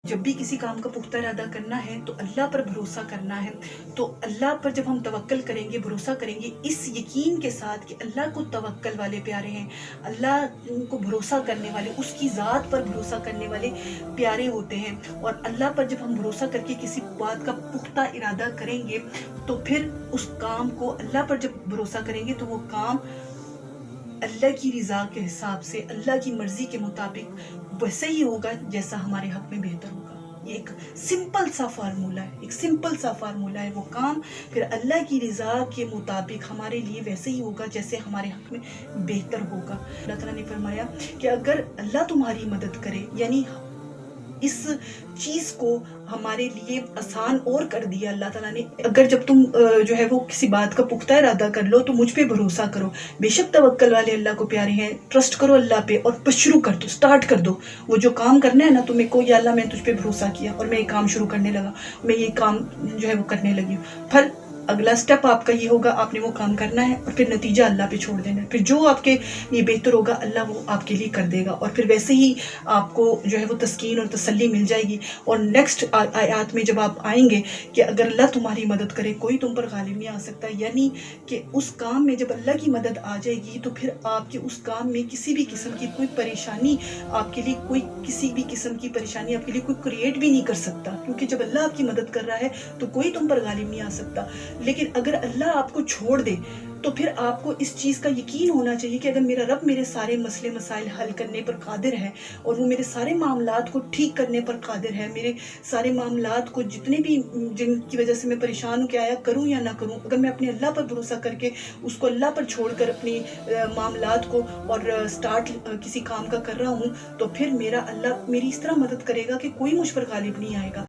जब भी किसी काम का पुख्ता इरादा करना है तो अल्लाह पर भरोसा करना है। तो अल्लाह पर जब हम तवक्कल करेंगे, भरोसा करेंगे इस यकीन के साथ कि अल्लाह को तवक्कल वाले प्यारे हैं, अल्लाह को भरोसा करने वाले, उसकी ज़ात पर भरोसा करने वाले प्यारे होते हैं। और अल्लाह पर जब हम भरोसा करके किसी बात का पुख्ता इरादा करेंगे तो फिर उस काम को अल्लाह पर जब भरोसा करेंगे तो वो काम अल्लाह की रिज़ा के हिसाब से, अल्लाह की मर्ज़ी के मुताबिक वैसे ही होगा जैसा हमारे हक़ में बेहतर होगा। ये एक सिंपल सा फार्मूला है, एक सिंपल सा फार्मूला है। वो काम फिर अल्लाह की रिज़ा के मुताबिक हमारे लिए वैसे ही होगा जैसे हमारे हक़ में बेहतर होगा। अल्लाह ताला ने फरमाया कि अगर अल्लाह तुम्हारी मदद करे, यानी इस चीज़ को हमारे लिए आसान और कर दिया अल्लाह ताला ने। अगर जब तुम जो है वो किसी बात का पुख्ता इरादा कर लो तो मुझ पे भरोसा करो, बेशक तवक्कल वाले अल्लाह को प्यारे हैं, ट्रस्ट करो अल्लाह पे और बस शुरू कर दो, स्टार्ट कर दो। वो जो काम करना है ना तुम्हें को, या अल्लाह मैं तुझ पे भरोसा किया और मैं ये काम शुरू करने लगा, मैं ये काम जो है वो करने लगी हूँ। फिर अगला स्टेप आपका ये होगा, आपने वो काम करना है और फिर नतीजा अल्लाह पे छोड़ देना है। फिर जो आपके लिए बेहतर होगा अल्लाह वो आपके लिए कर देगा और फिर वैसे ही आपको जो है वो तस्कीन और तसल्ली मिल जाएगी। और नेक्स्ट आयत में जब आप आएंगे कि अगर अल्लाह तुम्हारी मदद करे कोई तुम पर गालिब नहीं आ सकता, यानी कि उस काम में जब अल्लाह की मदद आ जाएगी तो फिर आपके उस काम में किसी भी किस्म की कोई परेशानी आपके लिए, कोई किसी भी किस्म की परेशानी आपके लिए कोई क्रिएट भी नहीं कर सकता, क्योंकि जब अल्लाह आपकी मदद कर रहा है तो कोई तुम पर गालिब नहीं आ सकता। लेकिन अगर अल्लाह आपको छोड़ दे तो फिर आपको इस चीज़ का यकीन होना चाहिए कि अगर मेरा रब मेरे सारे मसले मसाइल हल करने पर कादिर है और वो मेरे सारे मामलात को ठीक करने पर कादिर है, मेरे सारे मामलात को जितने भी जिनकी वजह से मैं परेशान हूँ, क्या करूँ या ना करूँ, अगर मैं अपने अल्लाह पर भरोसा करके उसको अल्लाह पर छोड़कर अपनी मामलात को और स्टार्ट किसी काम का कर रहा हूँ तो फिर मेरा अल्लाह मेरी इस तरह मदद करेगा कि कोई मुझ पर गालिब नहीं आएगा।